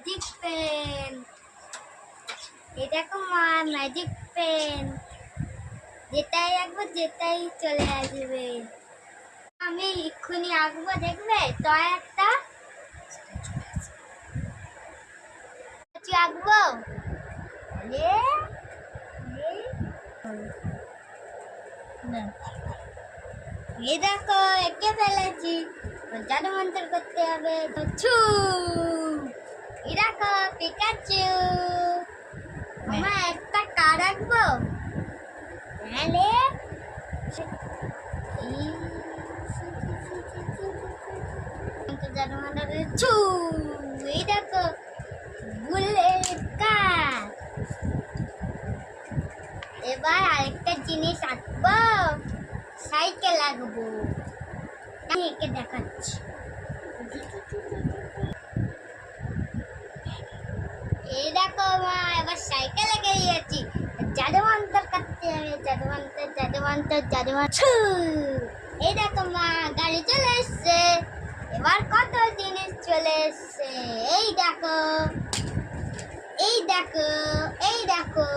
Magic pen. এই দেখো মা, ম্যাজিক পেন। যেটাই আঁকবো যেটাই চলে আসবে। আমি এক্ষুনি আঁকবো, দেখবে তো একটা আঁকবো। এই দেখো এঁকে ফেলেছি, জাদু মন্ত্র করতে হবে। ছু, এই দেখো পিকাচু। মামা একটা কার আঁকবো। তাহলে জাদু মন্ত্র ছু, এই দেখো বুলেট কার। এবার আরেকটা জিনিস আঁকবো, সাইকেল আঁকবো। আমি এঁকে দেখাচ্ছি। এই দেখো মা, এবার সাইকেল এঁকে দিয়েছি। জাদু মন্ত্র করতে হবে, জাদু মন্ত্র, জাদু মন্ত্র, জাদু মন্ত্র। এই দেখো মা, গাড়ি চলে এসছে। এবার কত জিনিস চলে এসছে। এই দেখো, এই দেখো, এই দেখো।